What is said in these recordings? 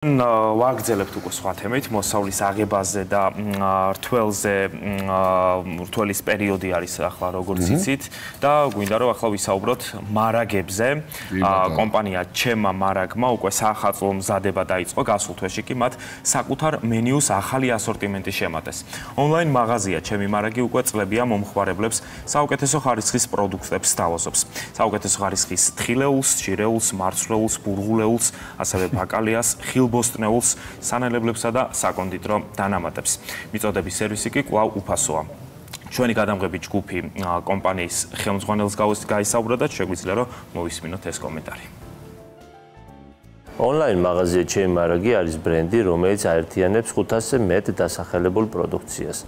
ვაგრძელებთ უკვე სხვა თემით, მოსავლის აღებაზე და რთველის პერიოდი არის ახლა როგორც იცით და გვინდა რომ ახლა ვისაუბროთ მარაგებზე. კომპანია ჩემმა მარაგმა უკვე საახალწლო მზადება დაიწყო, გასულ თვეში კი მათ საკუთარ მენიუს ახალი ასორტიმენტი შემატეს. ონლაინ მაღაზია ჩემი მარაგი უკვე წლებია მომხმარებლებს საუკეთესო ხარისხის პროდუქტებს სთავაზობს. საუკეთესო ხარისხის თხილეულს, შირეულს, მარცვლეულს, ბურღულეულს, ასევე ბაკალიას, ბოსტნეულს, სანელებლებსა და საკონდიტრო დანამატებს. მიწოდების სერვისი კი კვლავ უფასოა. ჩვენი გადამღები ჯგუფი კომპანიის ხელმძღვანელს გაისაუბრა და შეგვიძლია რომ მოვისმინოთ ეს კომენტარი. ონლაინ მაღაზია ჩემი მარაგი არის ბრენდი, რომელიც აერთიანებს 500-ზე მეტ დასახელებულ პროდუქციას.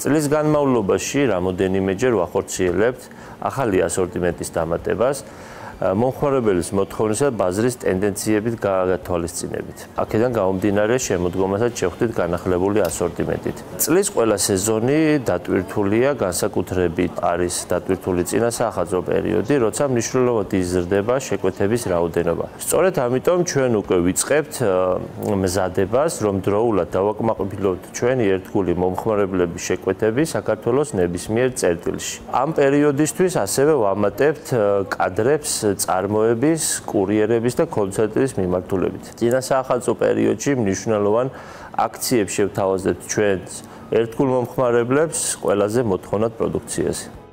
წლის განმავლობაში რამოდენიმეჯერ ვახორციელებთ ახალი ასორტიმენტის დამატებას, მომხმარებლის მოთხოვნისა და ბაზრის ტენდენციებით გათვალისწინებით. აქედან გამომდინარე შემოდგომასაც შევხვდით განახლებული ასორტიმენტით. წლის ყველა სეზონი დატვირთულია, განსაკუთრებით არის დატვირთული წინა საახალწლო პერიოდი, როცა მნიშვნელოვნად იზრდება შეკვეთების რაოდენობა. სწორედ ამიტომ ჩვენ უკვე ვიწყებთ მზადებას, რომ დროულად დავაკმაყოფილოთ ჩვენი ერთგული მომხმარებლების შეკვეთები საქართველოს ნებისმიერ წერტილში. ამ პერიოდისთვის ასევე ვამატებთ კადრებს წარმოების, კურიერების და კონცერტების მიმართულებით. წინა საახალწლო პერიოდში მნიშვნელოვან აქციებს შევთავაზებთ ჩვენს ერთგულ მომხმარებლებს ყველაზე მოთხოვნად პროდუქციაზე.